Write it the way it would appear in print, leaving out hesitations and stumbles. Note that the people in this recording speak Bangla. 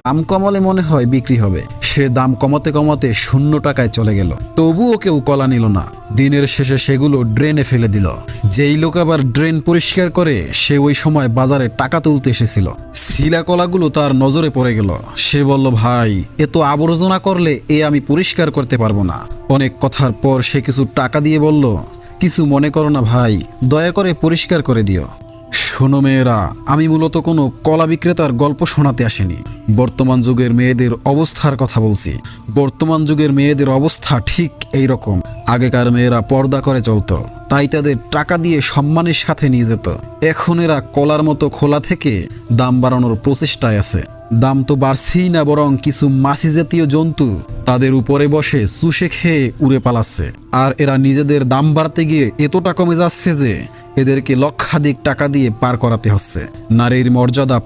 দাম কমালে মনে হয় বিক্রি হবে। সে দাম কমাতে কমাতে 0 টাকায় চলে গেল। তবুও কেউ কলা নিল না। দিনের শেষে সেগুলো ড্রেনে ফেলে দিল। যেই লোক আবার ড্রেন পরিষ্কার করে সে ওই সময় বাজারে টাকা তুলতে এসেছিল। শিলা কলাগুলো তার নজরে পড়ে গেল। সে বলল, ভাই, এত আবর্জনা করলে আমি পরিষ্কার করতে পারবো না। অনেক কথার পর সে কিছু টাকা দিয়ে বলল, কিছু মনে করো না ভাই, দয়া করে পরিষ্কার করে দিও। শোনো মেয়েরা, আমি মূলত কোনো কলা বিক্রেতার গল্প শোনাতে আসিনি। বর্তমান যুগের মেয়েদের অবস্থার কথা বলছি। বর্তমান যুগের মেয়েদের অবস্থা ঠিক এই রকম। আগেকার মেয়েরা পর্দা করে চলতো, তাই তাদের টাকা দিয়ে সম্মানের সাথে নিয়ে যেত। এখন এরা কলার মতো খোলা থেকে দাম বাড়ানোর প্রচেষ্টায় আছে। দাম তো বাড়ছেই না, বরং কিছু মাছি জাতীয় জন্তু তাদের উপরে বসে চুষে খেয়ে উড়ে পালাচ্ছে। আর এরা নিজেদের দাম বাড়তে গিয়ে এতটা কমে যাচ্ছে যে এদেরকে লক্ষাধিক টাকা দিয়ে পার করাতে হচ্ছে। নারীর মর্যাদা